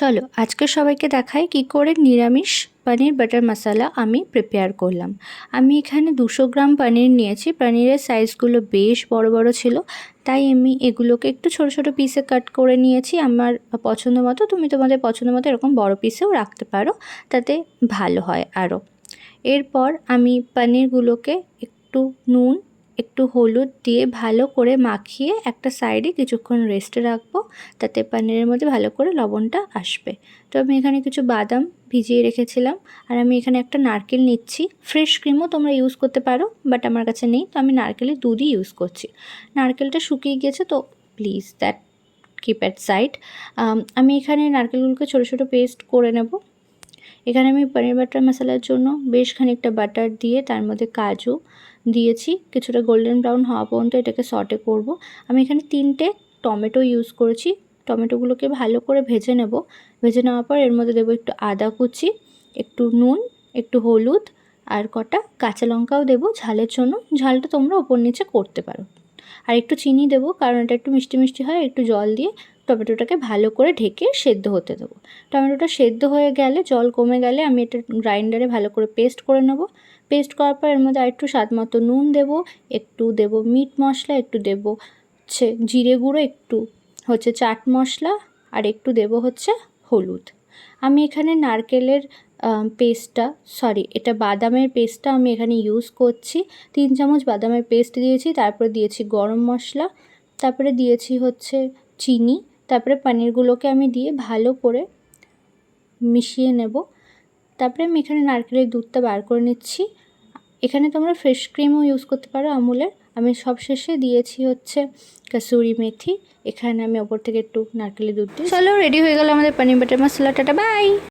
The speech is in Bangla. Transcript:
চলো আজকে সবাইকে দেখাই কি করে নিরামিষ পনির বাটার মশলা আমি প্রিপেয়ার করলাম। আমি এখানে 200 গ্রাম পনির নিয়েছি। পনিরের সাইজগুলো বেশ বড় বড় ছিল, তাই আমি এগুলোকে একটু ছোট ছোট পিসে কাট করে নিয়েছি আমার পছন্দ মতো। তুমি তোমাদের পছন্দ মতো এরকম বড় পিসেও রাখতে পারো, তাতে ভালো হয় আরও। এরপর আমি পনিরগুলোকে একটু নুন একটু হলুদ দিয়ে ভালো করে মাখিয়ে একটা সাইডে কিছুক্ষণ রেস্টে রাখবো, তাতে পনিরের মধ্যে ভালো করে লবণটা আসবে। তো আমি এখানে কিছু বাদাম ভিজিয়ে রেখেছিলাম, আর আমি এখানে একটা নারকেল নিচ্ছি। ফ্রেশ ক্রিমও তোমরা ইউজ করতে পারো, বাট আমার কাছে নেই, তো আমি নারকেলের দুধই ইউজ করছি। নারকেলটা শুকিয়ে গিয়েছে, তো please that keep at side. আমি এখানে নারকেলগুলোকে ছোটো ছোটো পেস্ট করে নেব। এখানে আমি পনির বাটার মশলার জন্য বেশ খানিকটা বাটার দিয়ে তার মধ্যে কাজু দিয়েছি, কিছুটা গোল্ডেন ব্রাউন হওয়া পর্যন্ত এটাকে সটে করব। আমি এখানে 3টে টমেটো ইউজ করেছি। টমেটোগুলোকে ভালো করে ভেজে নেব। ভেজে নেওয়ার পর এর মধ্যে দেবো একটু আদা কুচি, একটু নুন, একটু হলুদ, আর কটা কাঁচা লঙ্কাও দেবো ঝালের জন্য। ঝালটা তোমরা ওপর নিচে করতে পারো। আর একটু চিনি দেবো, কারণ এটা একটু মিষ্টি মিষ্টি হয়। একটু জল দিয়ে টমেটোটাকে ভালো করে ঢেকে সেদ্ধ হতে দেবো। টমেটোটা সেদ্ধ হয়ে গেলে, জল কমে গেলে আমি এটা গ্রাইন্ডারে ভালো করে পেস্ট করে নেব। পেস্ট করার পর এর মধ্যে আরেকটু স্বাদ মতো নুন দেবো, একটু দেবো মিট মশলা, একটু দেবো হচ্ছে জিরে গুঁড়ো, একটু হচ্ছে চাট মশলা, আর একটু দেবো হচ্ছে হলুদ। আমি এখানে নারকেলের পেস্টটা এটা বাদামের পেস্টটা আমি এখানে ইউজ করছি। 3 চামচ বাদামের পেস্ট দিয়েছি, তারপরে দিয়েছি গরম মশলা, তারপরে দিয়েছি হচ্ছে চিনি, তারপরে পনিরগুলোকে আমি দিয়ে ভালো করে মিশিয়ে নেব। তারপরে আমি এখানে নারকেলের দুধটা বার করে নিচ্ছি। এখানে তোমরা ফ্রেশ ক্রিমও ইউজ করতে পারো আমুলের। আমি সব শেষে দিয়েছি হচ্ছে কাসুরি মেথি। এখানে আমি ওপর থেকে একটু নারকেলের দুধ দিই। চলো রেডি হয়ে গেল আমাদের paneer butter masala. Tata by.